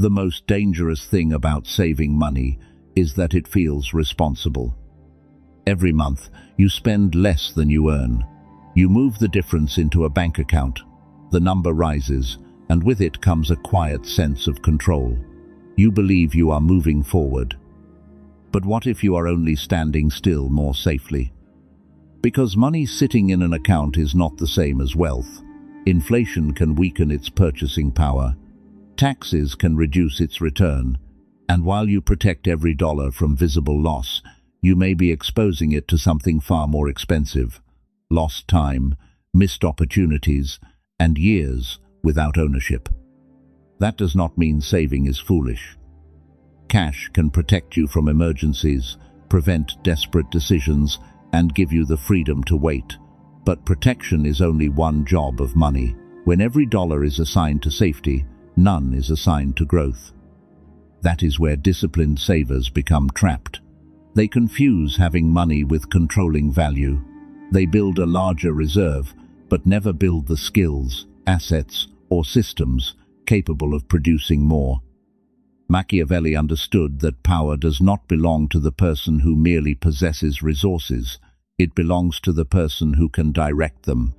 The most dangerous thing about saving money is that it feels responsible. Every month, you spend less than you earn. You move the difference into a bank account. The number rises, and with it comes a quiet sense of control. You believe you are moving forward. But what if you are only standing still more safely? Because money sitting in an account is not the same as wealth. Inflation can weaken its purchasing power. Taxes can reduce its return. And while you protect every dollar from visible loss, you may be exposing it to something far more expensive. Lost time, missed opportunities, and years without ownership. That does not mean saving is foolish. Cash can protect you from emergencies, prevent desperate decisions, and give you the freedom to wait. But protection is only one job of money. When every dollar is assigned to safety, none is assigned to growth. That is where disciplined savers become trapped. They confuse having money with controlling value. They build a larger reserve, but never build the skills, assets, or systems capable of producing more. Machiavelli understood that power does not belong to the person who merely possesses resources. It belongs to the person who can direct them.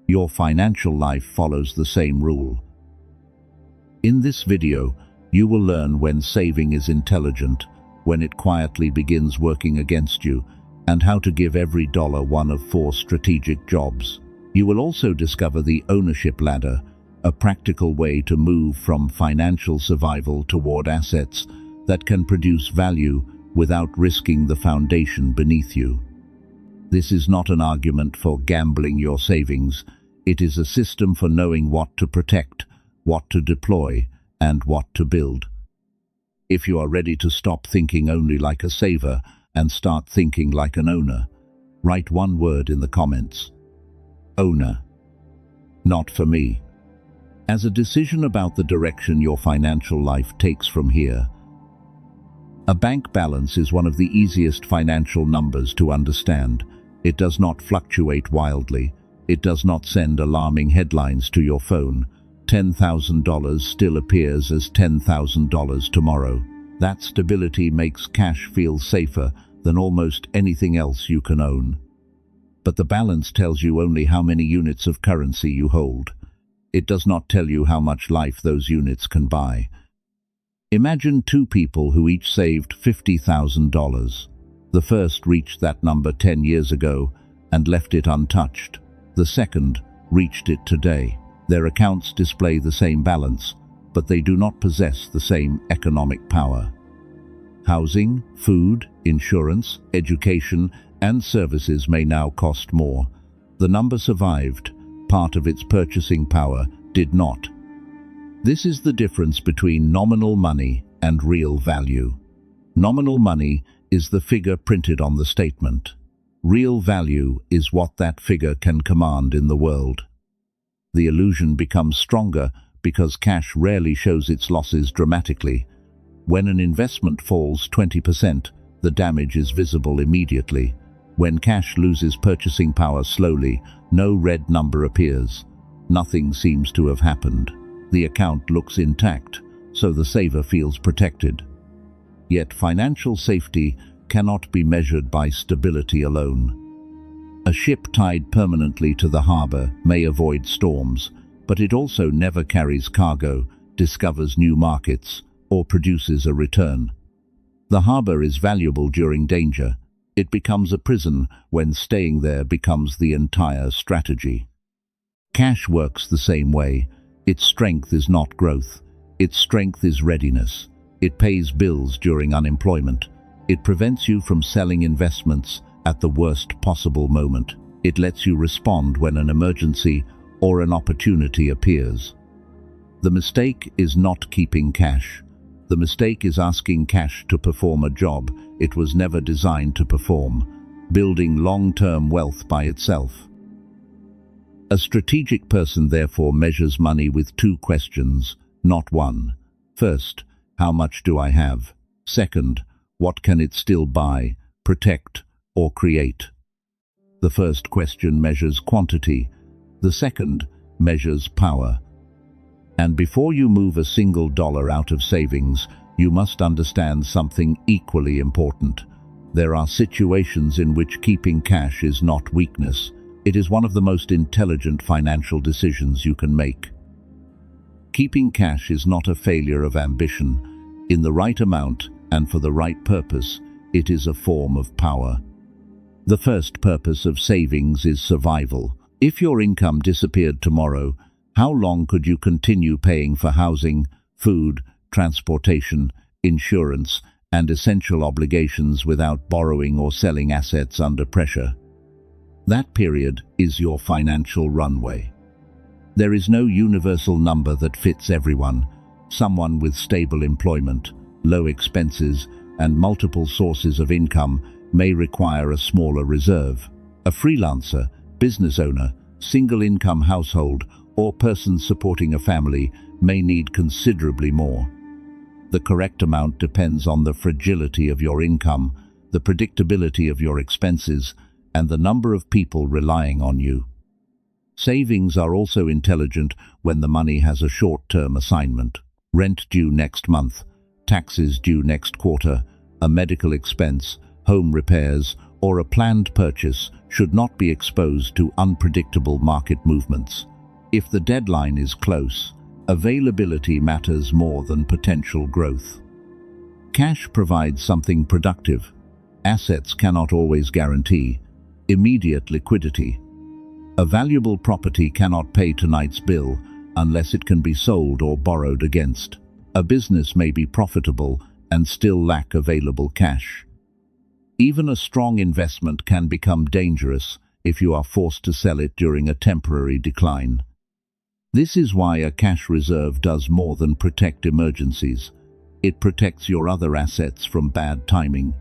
Your financial life follows the same rule. In this video, you will learn when saving is intelligent, when it quietly begins working against you, and how to give every dollar one of 4 strategic jobs. You will also discover the ownership ladder, a practical way to move from financial survival toward assets that can produce value without risking the foundation beneath you. This is not an argument for gambling your savings. It is a system for knowing what to protect, what to deploy, and what to build. If you are ready to stop thinking only like a saver and start thinking like an owner, write one word in the comments. Owner. Not for me. As a decision about the direction your financial life takes from here. A bank balance is one of the easiest financial numbers to understand. It does not fluctuate wildly. It does not send alarming headlines to your phone. $10,000 still appears as $10,000 tomorrow. That stability makes cash feel safer than almost anything else you can own. But the balance tells you only how many units of currency you hold. It does not tell you how much life those units can buy. Imagine 2 people who each saved $50,000. The first reached that number 10 years ago and left it untouched. The second reached it today. Their accounts display the same balance, but they do not possess the same economic power. Housing, food, insurance, education, and services may now cost more. The number survived. Part of its purchasing power did not. This is the difference between nominal money and real value. Nominal money is the figure printed on the statement. Real value is what that figure can command in the world. The illusion becomes stronger because cash rarely shows its losses dramatically. When an investment falls 20%, the damage is visible immediately. When cash loses purchasing power slowly, no red number appears. Nothing seems to have happened. The account looks intact, so the saver feels protected. Yet financial safety cannot be measured by stability alone. A ship tied permanently to the harbor may avoid storms, but it also never carries cargo, discovers new markets, or produces a return. The harbor is valuable during danger. It becomes a prison when staying there becomes the entire strategy. Cash works the same way. Its strength is not growth. Its strength is readiness. It pays bills during unemployment. It prevents you from selling investments at the worst possible moment. It lets you respond when an emergency or an opportunity appears. The mistake is not keeping cash. The mistake is asking cash to perform a job it was never designed to perform, building long-term wealth by itself. A strategic person therefore measures money with 2 questions, not 1. First, how much do I have? Second, what can it still buy, protect, or create? The first question measures quantity. The second measures power. And before you move a single dollar out of savings, you must understand something equally important. There are situations in which keeping cash is not weakness. It is one of the most intelligent financial decisions you can make. Keeping cash is not a failure of ambition. In the right amount and for the right purpose, it is a form of power. The first purpose of savings is survival. If your income disappeared tomorrow, how long could you continue paying for housing, food, transportation, insurance, and essential obligations without borrowing or selling assets under pressure? That period is your financial runway. There is no universal number that fits everyone. Someone with stable employment, low expenses, and multiple sources of income may require a smaller reserve. A freelancer, business owner, single-income household, or person supporting a family may need considerably more. The correct amount depends on the fragility of your income, the predictability of your expenses, and the number of people relying on you. Savings are also intelligent when the money has a short-term assignment. Rent due next month, taxes due next quarter, a medical expense, home repairs, or a planned purchase should not be exposed to unpredictable market movements. If the deadline is close, availability matters more than potential growth. Cash provides something productive. Assets cannot always guarantee immediate liquidity. A valuable property cannot pay tonight's bill unless it can be sold or borrowed against. A business may be profitable and still lack available cash. Even a strong investment can become dangerous if you are forced to sell it during a temporary decline. This is why a cash reserve does more than protect emergencies. It protects your other assets from bad timing.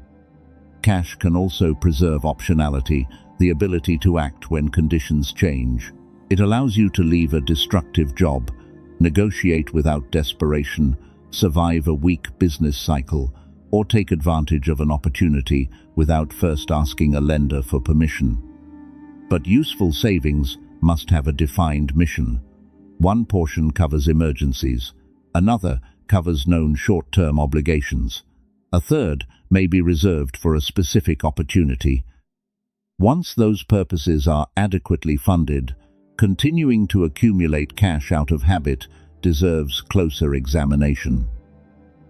Cash can also preserve optionality, the ability to act when conditions change. It allows you to leave a destructive job, negotiate without desperation, survive a weak business cycle, or take advantage of an opportunity without first asking a lender for permission. But useful savings must have a defined mission. One portion covers emergencies, another covers known short-term obligations, a third may be reserved for a specific opportunity. Once those purposes are adequately funded, continuing to accumulate cash out of habit deserves closer examination.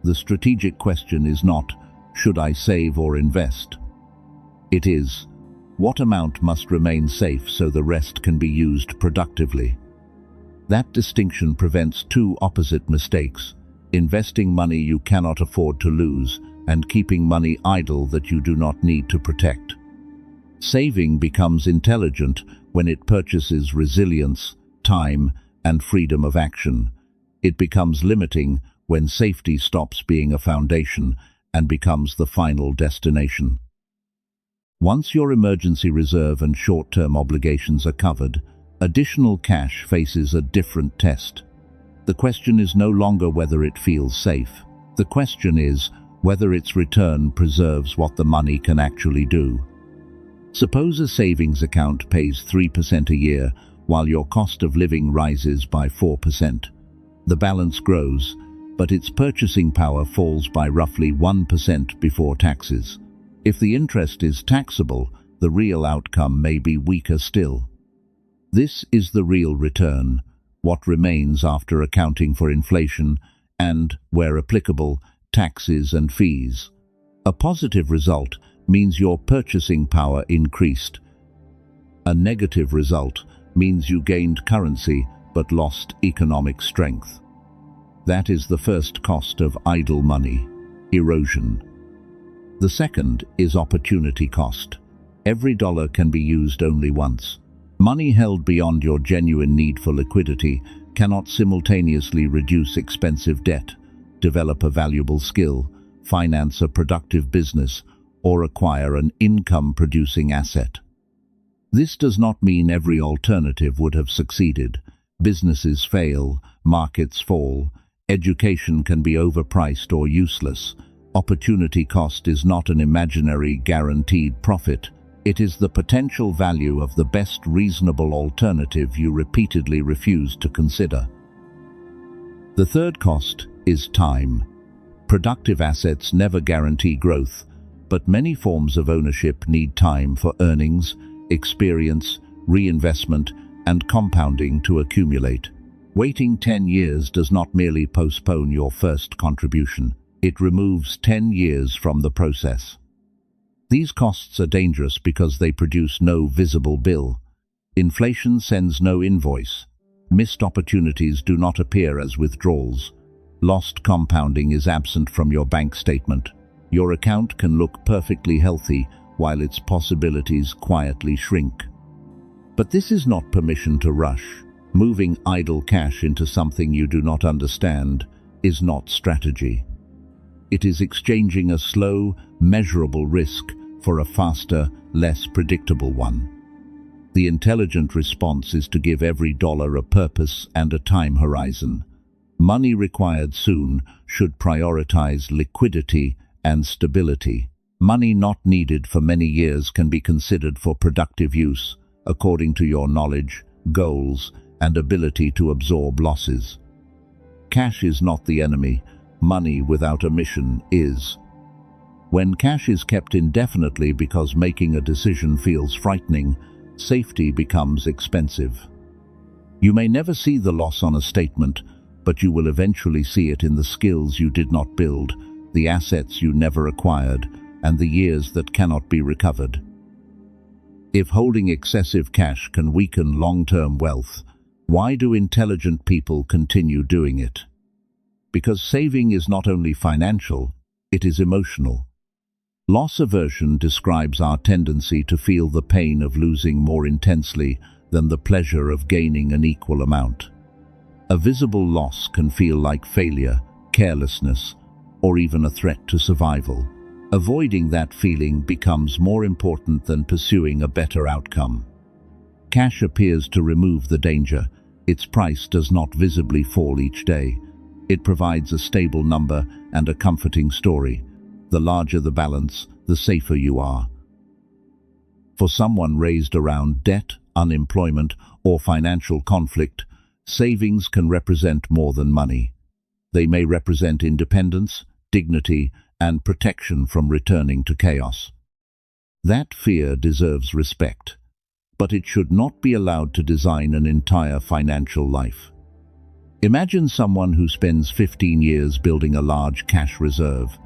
The strategic question is not, should I save or invest? It is, what amount must remain safe so the rest can be used productively? That distinction prevents two opposite mistakes: investing money you cannot afford to lose and keeping money idle that you do not need to protect. Saving becomes intelligent when it purchases resilience, time, and freedom of action. It becomes limiting when safety stops being a foundation and becomes the final destination. Once your emergency reserve and short-term obligations are covered, additional cash faces a different test. The question is no longer whether it feels safe. The question is whether its return preserves what the money can actually do. Suppose a savings account pays 3% a year while your cost of living rises by 4%. The balance grows, but its purchasing power falls by roughly 1% before taxes. If the interest is taxable, the real outcome may be weaker still. This is the real return, what remains after accounting for inflation and, where applicable, taxes and fees. A positive result means your purchasing power increased. A negative result means you gained currency but lost economic strength. That is the first cost of idle money: erosion. The second is opportunity cost. Every dollar can be used only once. Money held beyond your genuine need for liquidity cannot simultaneously reduce expensive debt, develop a valuable skill, finance a productive business, or acquire an income-producing asset. This does not mean every alternative would have succeeded. Businesses fail, markets fall, education can be overpriced or useless. Opportunity cost is not an imaginary guaranteed profit. It is the potential value of the best reasonable alternative you repeatedly refuse to consider. The third cost is time. Productive assets never guarantee growth, but many forms of ownership need time for earnings, experience, reinvestment, and compounding to accumulate. Waiting 10 years does not merely postpone your first contribution, it removes 10 years from the process. These costs are dangerous because they produce no visible bill. Inflation sends no invoice. Missed opportunities do not appear as withdrawals. Lost compounding is absent from your bank statement. Your account can look perfectly healthy while its possibilities quietly shrink. But this is not permission to rush. Moving idle cash into something you do not understand is not strategy. It is exchanging a slow, measurable risk for a faster, less predictable one. The intelligent response is to give every dollar a purpose and a time horizon. Money required soon should prioritize liquidity and stability. Money not needed for many years can be considered for productive use, according to your knowledge, goals, and ability to absorb losses. Cash is not the enemy. Money without a mission is. When cash is kept indefinitely because making a decision feels frightening, safety becomes expensive. You may never see the loss on a statement, but you will eventually see it in the skills you did not build, the assets you never acquired, and the years that cannot be recovered. If holding excessive cash can weaken long-term wealth, why do intelligent people continue doing it? Because saving is not only financial, it is emotional. Loss aversion describes our tendency to feel the pain of losing more intensely than the pleasure of gaining an equal amount. A visible loss can feel like failure, carelessness, or even a threat to survival. Avoiding that feeling becomes more important than pursuing a better outcome. Cash appears to remove the danger. Its price does not visibly fall each day. It provides a stable number and a comforting story. The larger the balance, the safer you are. For someone raised around debt, unemployment, or financial conflict, savings can represent more than money. They may represent independence, dignity, and protection from returning to chaos. That fear deserves respect, but it should not be allowed to design an entire financial life. Imagine someone who spends 15 years building a large cash reserve.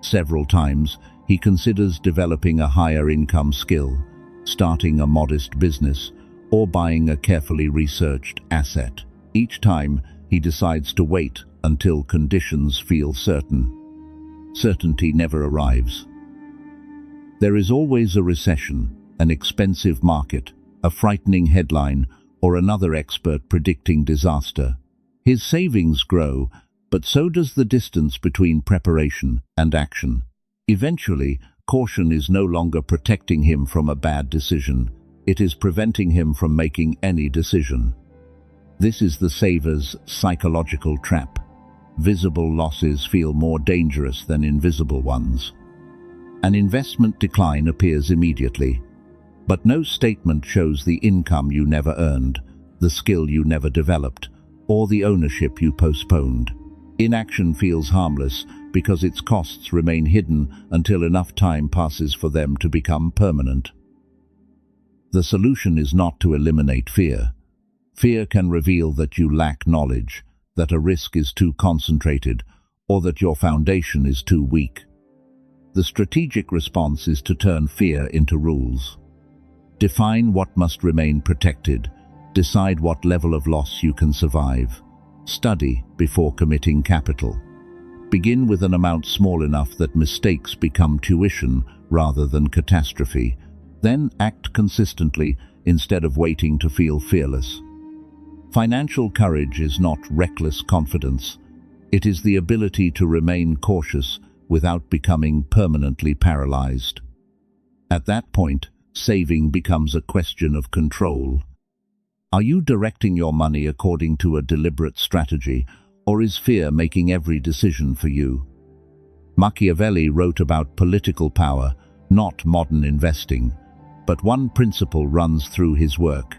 Several times, he considers developing a higher income skill, starting a modest business, or buying a carefully researched asset. Each time, he decides to wait until conditions feel certain. Certainty never arrives. There is always a recession, an expensive market, a frightening headline, or another expert predicting disaster. His savings grow, but so does the distance between preparation and action. Eventually, caution is no longer protecting him from a bad decision. It is preventing him from making any decision. This is the saver's psychological trap. Visible losses feel more dangerous than invisible ones. An investment decline appears immediately, but no statement shows the income you never earned, the skill you never developed, or the ownership you postponed. Inaction feels harmless because its costs remain hidden until enough time passes for them to become permanent. The solution is not to eliminate fear. Fear can reveal that you lack knowledge, that a risk is too concentrated, or that your foundation is too weak. The strategic response is to turn fear into rules. Define what must remain protected. Decide what level of loss you can survive. Study before committing capital. Begin with an amount small enough that mistakes become tuition rather than catastrophe. Then act consistently instead of waiting to feel fearless. Financial courage is not reckless confidence. It is the ability to remain cautious without becoming permanently paralyzed. At that point, saving becomes a question of control. Are you directing your money according to a deliberate strategy, or is fear making every decision for you? Machiavelli wrote about political power, not modern investing, but one principle runs through his work.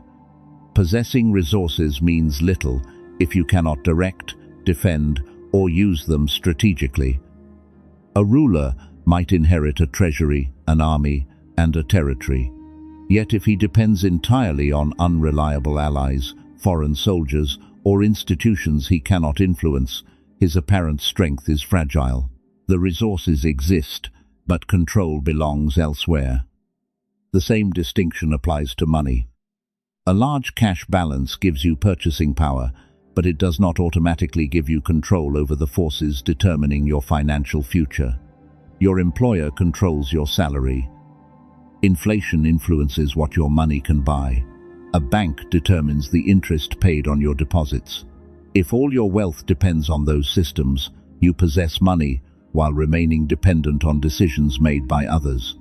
Possessing resources means little if you cannot direct, defend, or use them strategically. A ruler might inherit a treasury, an army, and a territory. Yet if he depends entirely on unreliable allies, foreign soldiers, or institutions he cannot influence, his apparent strength is fragile. The resources exist, but control belongs elsewhere. The same distinction applies to money. A large cash balance gives you purchasing power, but it does not automatically give you control over the forces determining your financial future. Your employer controls your salary. Inflation influences what your money can buy. A bank determines the interest paid on your deposits. If all your wealth depends on those systems, you possess money while remaining dependent on decisions made by others.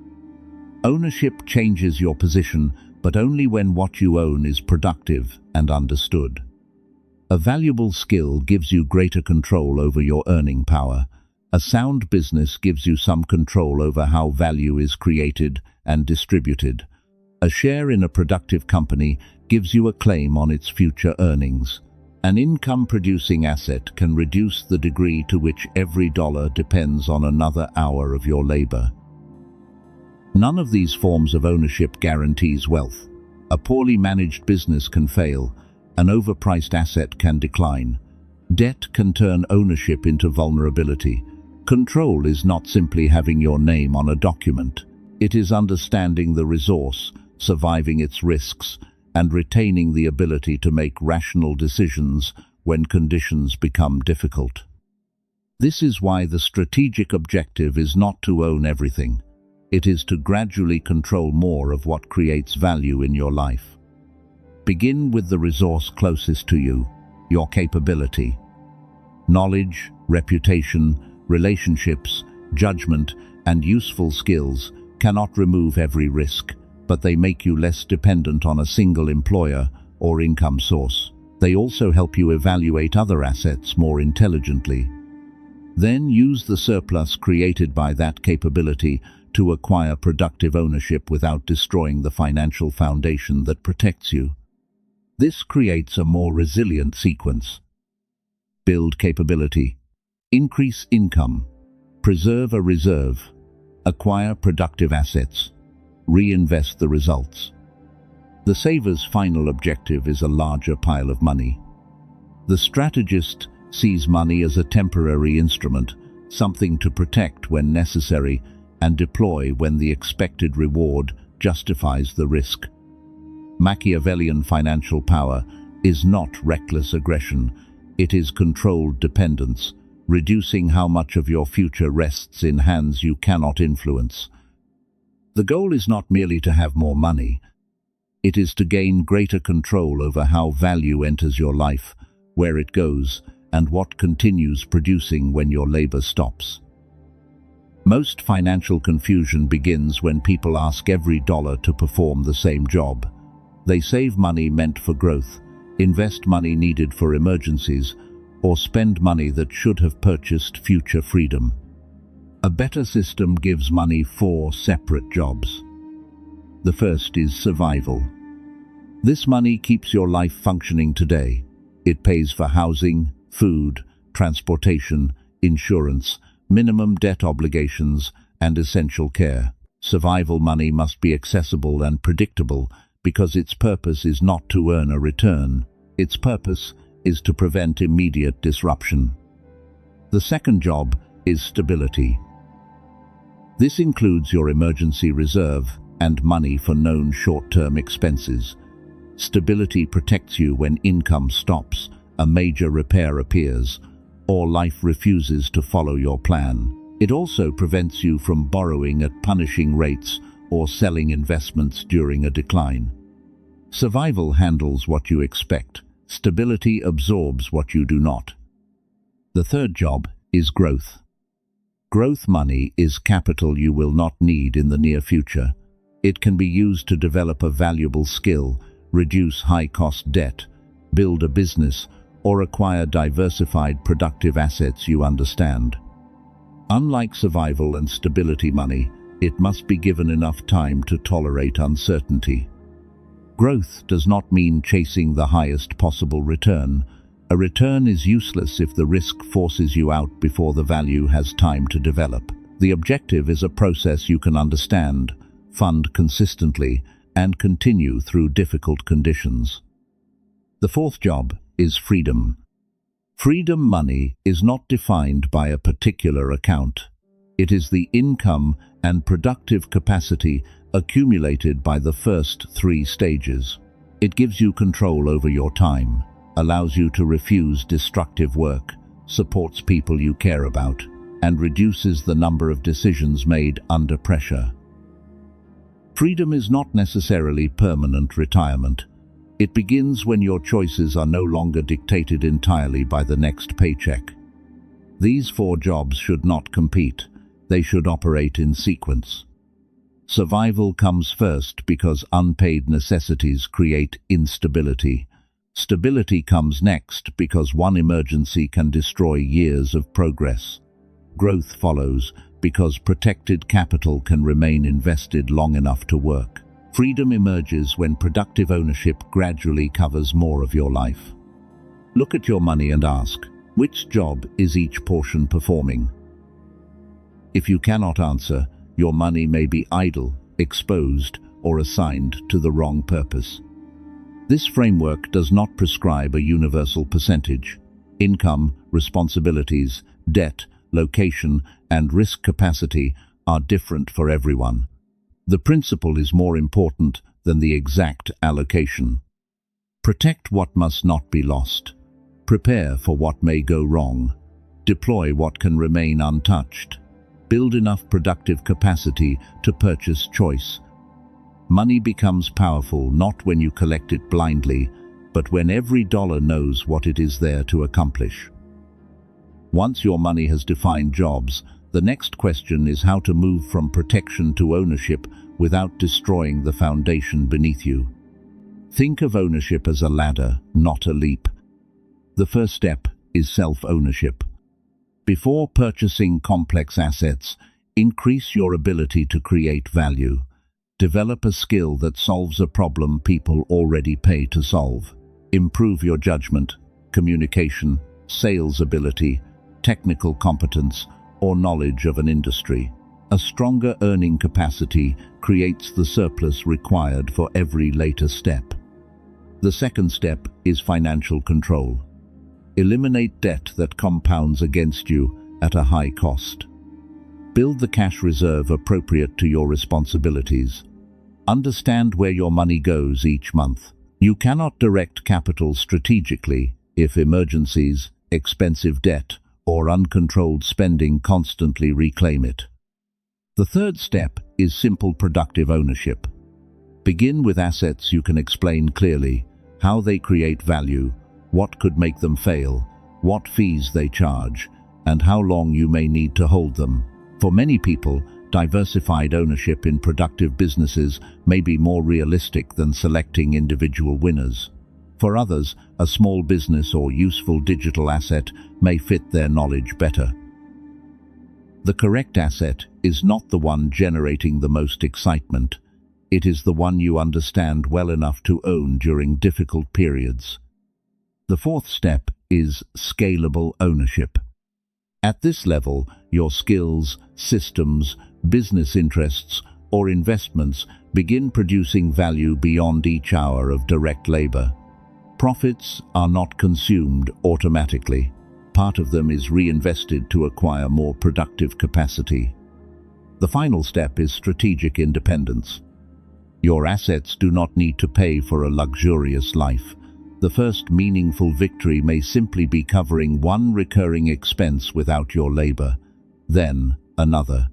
Ownership changes your position, but only when what you own is productive and understood. A valuable skill gives you greater control over your earning power. A sound business gives you some control over how value is created and distributed. A share in a productive company gives you a claim on its future earnings. An income-producing asset can reduce the degree to which every dollar depends on another hour of your labor. None of these forms of ownership guarantees wealth. A poorly managed business can fail. An overpriced asset can decline. Debt can turn ownership into vulnerability. Control is not simply having your name on a document. It is understanding the resource, surviving its risks, and retaining the ability to make rational decisions when conditions become difficult. This is why the strategic objective is not to own everything. It is to gradually control more of what creates value in your life. Begin with the resource closest to you, your capability. Knowledge, reputation, relationships, judgment, and useful skills cannot remove every risk, but they make you less dependent on a single employer or income source. They also help you evaluate other assets more intelligently. Then use the surplus created by that capability to acquire productive ownership without destroying the financial foundation that protects you. This creates a more resilient sequence. Build capability. Increase income. Preserve a reserve. Acquire productive assets. Reinvest the results. The saver's final objective is a larger pile of money. The strategist sees money as a temporary instrument, something to protect when necessary and deploy when the expected reward justifies the risk. Machiavellian financial power is not reckless aggression, it is controlled dependence, reducing how much of your future rests in hands you cannot influence. The goal is not merely to have more money. It is to gain greater control over how value enters your life, where it goes, and what continues producing when your labor stops. Most financial confusion begins when people ask every dollar to perform the same job. They save money meant for growth, invest money needed for emergencies, or spend money that should have purchased future freedom. A better system gives money 4 separate jobs. The first is survival. This money keeps your life functioning today. It pays for housing, food, transportation, insurance, minimum debt obligations, and essential care. Survival money must be accessible and predictable because its purpose is not to earn a return. Its purpose is to prevent immediate disruption. The second job is stability. This includes your emergency reserve and money for known short-term expenses. Stability protects you when income stops, a major repair appears, or life refuses to follow your plan. It also prevents you from borrowing at punishing rates or selling investments during a decline. Survival handles what you expect. Stability absorbs what you do not. The third job is growth. Growth money is capital you will not need in the near future. It can be used to develop a valuable skill, reduce high-cost debt, build a business, or acquire diversified productive assets you understand. Unlike survival and stability money, it must be given enough time to tolerate uncertainty. Growth does not mean chasing the highest possible return, A return is useless if the risk forces you out before the value has time to develop. The objective is a process you can understand, fund consistently, and continue through difficult conditions. The fourth job is freedom. Freedom money is not defined by a particular account. It is the income and productive capacity accumulated by the first three stages. It gives you control over your time, allows you to refuse destructive work, supports people you care about, and reduces the number of decisions made under pressure. Freedom is not necessarily permanent retirement. It begins when your choices are no longer dictated entirely by the next paycheck. These four jobs should not compete. They should operate in sequence. Survival comes first because unpaid necessities create instability. Stability comes next because one emergency can destroy years of progress. Growth follows because protected capital can remain invested long enough to work. Freedom emerges when productive ownership gradually covers more of your life. Look at your money and ask, which job is each portion performing? If you cannot answer, your money may be idle, exposed, or assigned to the wrong purpose. This framework does not prescribe a universal percentage. Income, responsibilities, debt, location, and risk capacity are different for everyone. The principle is more important than the exact allocation. Protect what must not be lost. Prepare for what may go wrong. Deploy what can remain untouched. Build enough productive capacity to purchase choice. Money becomes powerful not when you collect it blindly, but when every dollar knows what it is there to accomplish. Once your money has defined jobs, the next question is how to move from protection to ownership without destroying the foundation beneath you. Think of ownership as a ladder, not a leap. The first step is self-ownership. Before purchasing complex assets, increase your ability to create value. Develop a skill that solves a problem people already pay to solve. Improve your judgment, communication, sales ability, technical competence, or knowledge of an industry. A stronger earning capacity creates the surplus required for every later step. The second step is financial control. Eliminate debt that compounds against you at a high cost. Build the cash reserve appropriate to your responsibilities. Understand where your money goes each month. You cannot direct capital strategically if emergencies, expensive debt, or uncontrolled spending constantly reclaim it. The third step is simple productive ownership. Begin with assets you can explain clearly, how they create value, what could make them fail, what fees they charge, and how long you may need to hold them. For many people, diversified ownership in productive businesses may be more realistic than selecting individual winners. For others, a small business or useful digital asset may fit their knowledge better. The correct asset is not the one generating the most excitement. It is the one you understand well enough to own during difficult periods. The fourth step is scalable ownership. At this level, your skills, systems, business interests, or investments begin producing value beyond each hour of direct labor. Profits are not consumed automatically. Part of them is reinvested to acquire more productive capacity. The final step is strategic independence. Your assets do not need to pay for a luxurious life. The first meaningful victory may simply be covering one recurring expense without your labor, then another.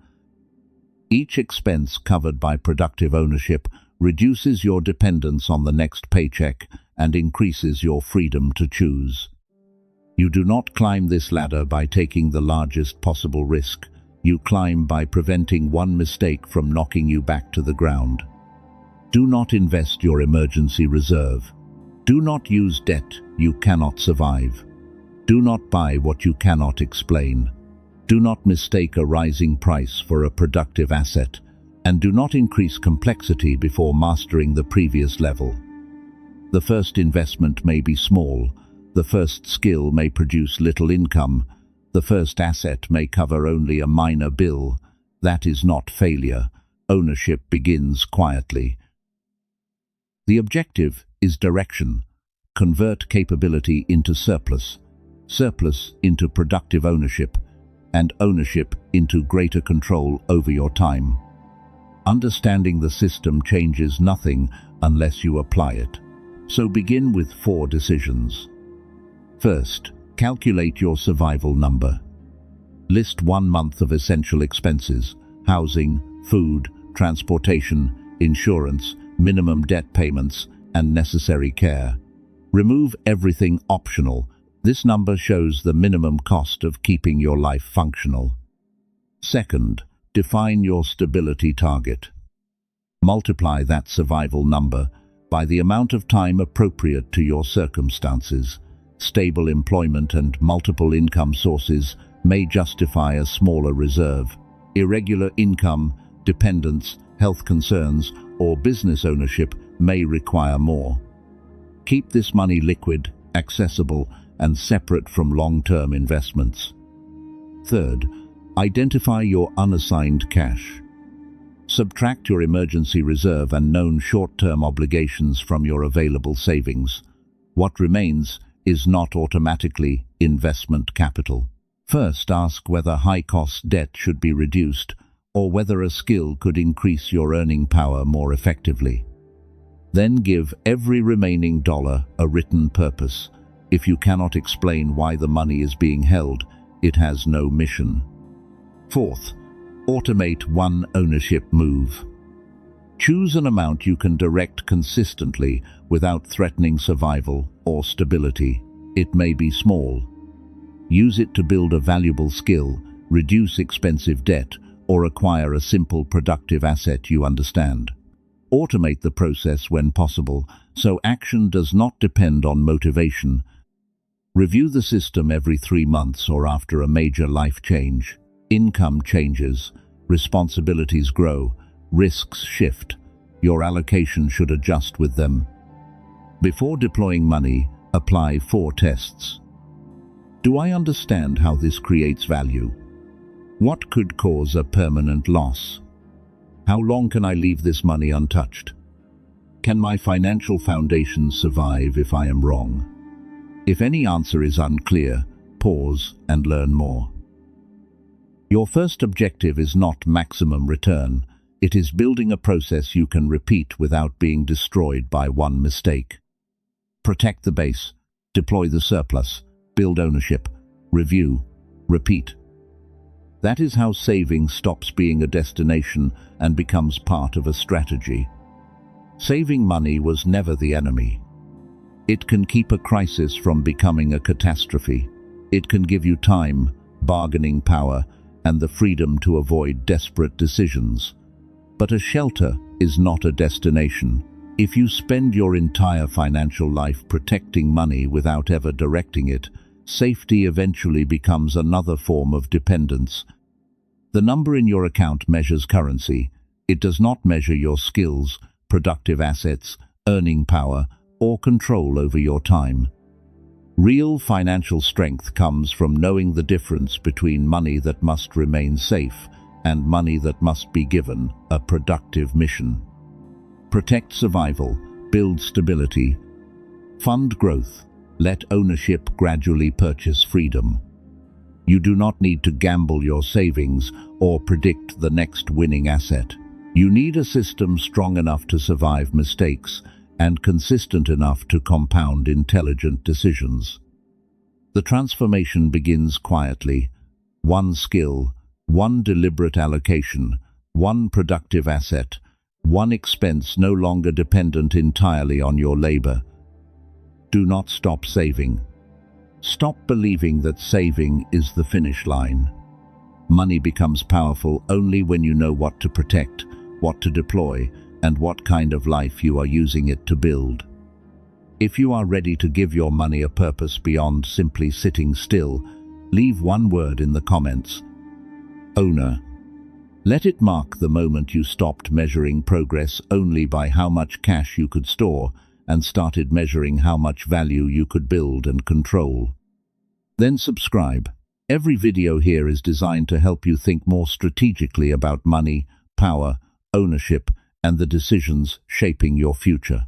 Each expense covered by productive ownership reduces your dependence on the next paycheck and increases your freedom to choose. You do not climb this ladder by taking the largest possible risk. You climb by preventing one mistake from knocking you back to the ground. Do not invest your emergency reserve. Do not use debt you cannot survive. Do not buy what you cannot explain. Do not mistake a rising price for a productive asset, and do not increase complexity before mastering the previous level. The first investment may be small, The first skill may produce little income. The first asset may cover only a minor bill. That is not failure. Ownership begins quietly. The objective is direction. Convert capability into surplus, surplus into productive ownership, and ownership into greater control over your time. Understanding the system changes nothing unless you apply it. So begin with 4 decisions. First, calculate your survival number. List 1 month of essential expenses: housing, food, transportation, insurance, minimum debt payments, and necessary care. Remove everything optional. This number shows the minimum cost of keeping your life functional. Second, define your stability target. Multiply that survival number by the amount of time appropriate to your circumstances. Stable employment and multiple income sources may justify a smaller reserve. Irregular income, dependence, health concerns, or business ownership may require more. Keep this money liquid, accessible, and separate from long-term investments. Third, identify your unassigned cash. Subtract your emergency reserve and known short-term obligations from your available savings. What remains is not automatically investment capital. First, ask whether high-cost debt should be reduced or whether a skill could increase your earning power more effectively. Then give every remaining dollar a written purpose. If you cannot explain why the money is being held, it has no mission. Fourth, automate one ownership move. Choose an amount you can direct consistently without threatening survival or stability. It may be small. Use it to build a valuable skill, reduce expensive debt, or acquire a simple productive asset you understand. Automate the process when possible, so action does not depend on motivation. Review the system every 3 months or after a major life change. Income changes, responsibilities grow, risks shift. Your allocation should adjust with them. Before deploying money, apply 4 tests. Do I understand how this creates value? What could cause a permanent loss? How long can I leave this money untouched? Can my financial foundation survive if I am wrong? If any answer is unclear, pause and learn more. Your first objective is not maximum return. It is building a process you can repeat without being destroyed by one mistake. Protect the base, deploy the surplus, build ownership, review, repeat. That is how saving stops being a destination and becomes part of a strategy. Saving money was never the enemy. It can keep a crisis from becoming a catastrophe. It can give you time, bargaining power, and the freedom to avoid desperate decisions. But a shelter is not a destination. If you spend your entire financial life protecting money without ever directing it, safety eventually becomes another form of dependence. The number in your account measures currency. It does not measure your skills, productive assets, earning power, or control over your time. Real financial strength comes from knowing the difference between money that must remain safe and money that must be given a productive mission. Protect survival, build stability, fund growth, let ownership gradually purchase freedom. You do not need to gamble your savings or predict the next winning asset. You need a system strong enough to survive mistakes and consistent enough to compound intelligent decisions. The transformation begins quietly. One skill, one deliberate allocation, one productive asset, one expense no longer dependent entirely on your labor. Do not stop saving. Stop believing that saving is the finish line. Money becomes powerful only when you know what to protect, what to deploy, and what kind of life you are using it to build. If you are ready to give your money a purpose beyond simply sitting still, leave one word in the comments. Owner. Let it mark the moment you stopped measuring progress only by how much cash you could store and started measuring how much value you could build and control. Then subscribe. Every video here is designed to help you think more strategically about money, power, ownership, and the decisions shaping your future.